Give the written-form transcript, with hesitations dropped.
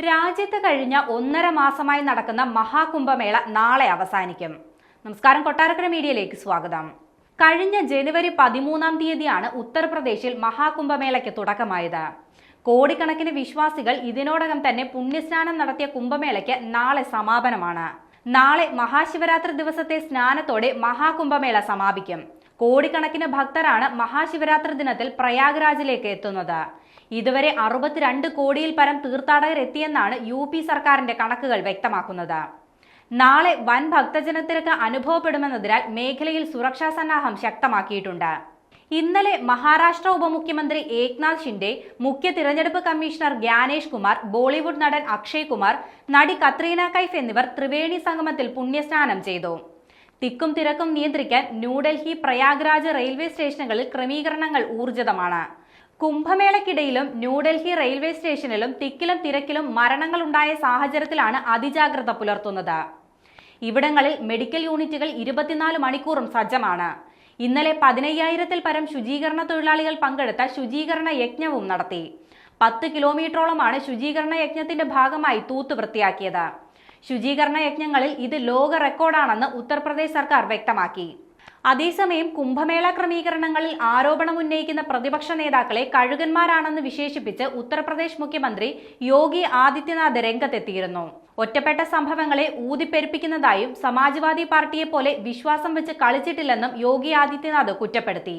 രാജ്യത്ത് കഴിഞ്ഞ 1.5 മാസമായി നടക്കുന്ന മഹാകുംഭമേള നാളെ അവസാനിക്കും. നമസ്കാരം, കൊട്ടാരക്കര മീഡിയയിലേക്ക് സ്വാഗതം. കഴിഞ്ഞ ജനുവരി 13-ാം തീയതിയാണ് ഉത്തർപ്രദേശിൽ മഹാകുംഭമേളയ്ക്ക് തുടക്കമായത്. കോടിക്കണക്കിന് വിശ്വാസികൾ ഇതിനോടകം തന്നെ പുണ്യസ്നാനം നടത്തിയ കുംഭമേളയ്ക്ക് നാളെ സമാപനമാണ്. നാളെ മഹാശിവരാത്രി ദിവസത്തെ സ്നാനത്തോടെ മഹാകുംഭമേള സമാപിക്കും. കോടിക്കണക്കിന് ഭക്തരാണ് മഹാശിവരാത്രി ദിനത്തിൽ പ്രയാഗ്രാജിലേക്ക് എത്തുന്നത്. ഇതുവരെ 62 കോടിയിൽ പരം തീർത്ഥാടകർ എത്തിയെന്നാണ് UP സർക്കാരിന്റെ കണക്കുകൾ വ്യക്തമാക്കുന്നത്. നാളെ വൻ ഭക്തജനത്തിരക്ക് അനുഭവപ്പെടുമെന്നതിനാൽ മേഖലയിൽ സുരക്ഷാ സന്നാഹം ശക്തമാക്കിയിട്ടുണ്ട്. ഇന്നലെ മഹാരാഷ്ട്ര ഉപമുഖ്യമന്ത്രി ഏക്നാഥ് ഷിൻഡെ, മുഖ്യ തിരഞ്ഞെടുപ്പ് കമ്മീഷണർ ഗ്യാനേഷ് കുമാർ, ബോളിവുഡ് നടൻ അക്ഷയ് കുമാർ, നടി കത്രീന കൈഫ് എന്നിവർ ത്രിവേണി സംഗമത്തിൽ പുണ്യസ്നാനം ചെയ്തു. തിക്കും തിരക്കും നിയന്ത്രിക്കാൻ ന്യൂഡൽഹി, പ്രയാഗ്രാജ് റെയിൽവേ സ്റ്റേഷനുകളിൽ ക്രമീകരണങ്ങൾ ഊർജിതമാണ്. കുംഭമേളയ്ക്കിടയിലും ന്യൂഡൽഹി റെയിൽവേ സ്റ്റേഷനിലും തിക്കിലും തിരക്കിലും മരണങ്ങൾ ഉണ്ടായ സാഹചര്യത്തിലാണ് അതിജാഗ്രത പുലർത്തുന്നത്. ഇവിടങ്ങളിൽ മെഡിക്കൽ യൂണിറ്റുകൾ 24 മണിക്കൂറും സജ്ജമാണ്. ഇന്നലെ 15,000-ൽ പരം ശുചീകരണ തൊഴിലാളികൾ പങ്കെടുത്ത ശുചീകരണ യജ്ഞവും നടത്തി. 10 കിലോമീറ്ററോളമാണ് ശുചീകരണ യജ്ഞത്തിന്റെ ഭാഗമായി തൂത്ത് വൃത്തിയാക്കിയത്. ശുചീകരണ യജ്ഞങ്ങളിൽ ഇത് ലോക റെക്കോർഡാണെന്ന് ഉത്തർപ്രദേശ് സർക്കാർ വ്യക്തമാക്കി. അതേസമയം കുംഭമേള ക്രമീകരണങ്ങളിൽ ആരോപണം ഉന്നയിക്കുന്ന പ്രതിപക്ഷ നേതാക്കളെ കഴുകന്മാരാണെന്ന് വിശേഷിപ്പിച്ച് ഉത്തർപ്രദേശ് മുഖ്യമന്ത്രി യോഗി ആദിത്യനാഥ് രംഗത്തെത്തിയിരുന്നു. ഒറ്റപ്പെട്ട സംഭവങ്ങളെ ഊതിപ്പെരുപ്പിക്കുന്നതായും സമാജ്വാദി പാർട്ടിയെ പോലെ വിശ്വാസം വെച്ച് കളിച്ചിട്ടില്ലെന്നും യോഗി ആദിത്യനാഥ് കുറ്റപ്പെടുത്തി.